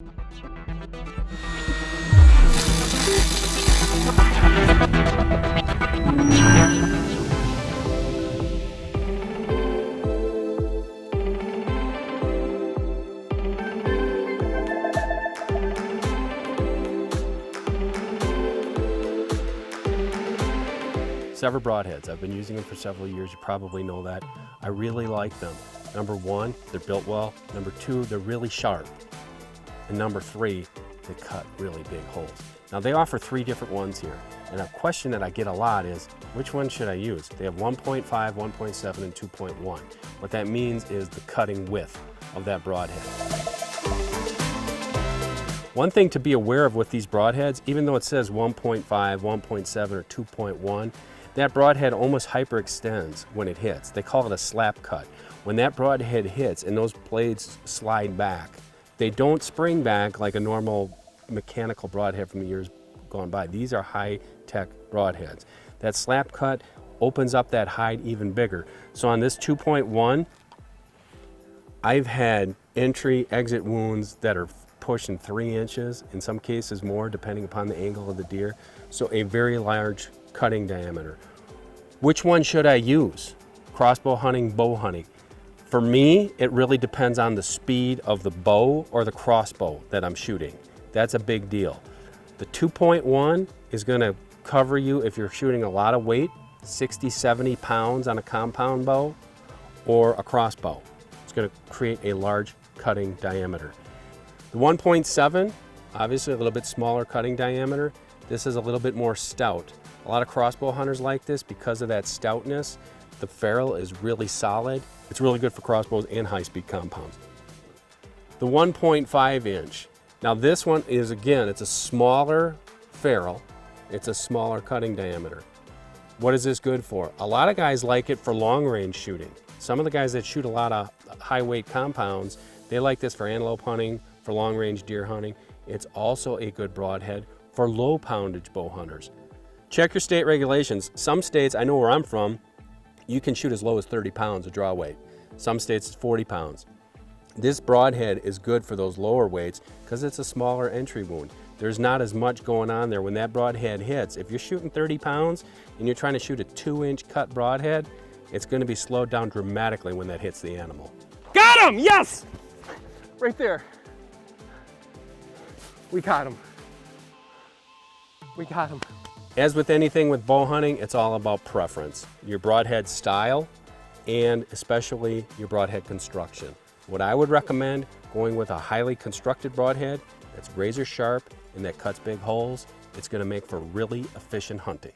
SEVR Broadheads. I've been using them for several years. You probably know that. I really like them. Number one, they're built well. Number two, they're really sharp. And number three, they cut really big holes. Now they offer 3 different ones here. And a question that I get a lot is, which one should I use? They have 1.5, 1.7, and 2.1. What that means is the cutting width of that broadhead. One thing to be aware of with these broadheads, even though it says 1.5, 1.7, or 2.1, that broadhead almost hyperextends when it hits. They call it a slap cut. When that broadhead hits and those blades slide back, they don't spring back like a normal mechanical broadhead from the years gone by. These are high-tech broadheads. That slap cut opens up that hide even bigger. So on this 2.1, I've had entry-exit wounds that are pushing 3 inches, in some cases more, depending upon the angle of the deer. So a very large cutting diameter. Which one should I use? Crossbow hunting, bow hunting. For me, it really depends on the speed of the bow or the crossbow that I'm shooting. That's a big deal. The 2.1 is going to cover you if you're shooting a lot of weight, 60, 70 pounds on a compound bow or a crossbow. It's going to create a large cutting diameter. The 1.7, obviously a little bit smaller cutting diameter. This is a little bit more stout. A lot of crossbow hunters like this because of that stoutness. The ferrule is really solid. It's really good for crossbows and high-speed compounds. The 1.5 inch. Now this one is, again, it's a smaller ferrule. It's a smaller cutting diameter. What is this good for? A lot of guys like it for long-range shooting. Some of the guys that shoot a lot of high-weight compounds, they like this for antelope hunting, for long-range deer hunting. It's also a good broadhead for low-poundage bow hunters. Check your state regulations. Some states, I know where I'm from, you can shoot as low as 30 pounds of draw weight. Some states it's 40 pounds. This broadhead is good for those lower weights because it's a smaller entry wound. There's not as much going on there when that broadhead hits. If you're shooting 30 pounds and you're trying to shoot a 2-inch cut broadhead, it's going to be slowed down dramatically when that hits the animal. Got him! Yes! Right there. We got him. We got him. As with anything with bow hunting, it's all about preference. Your broadhead style and especially your broadhead construction. What I would recommend, going with a highly constructed broadhead that's razor sharp and that cuts big holes. It's going to make for really efficient hunting.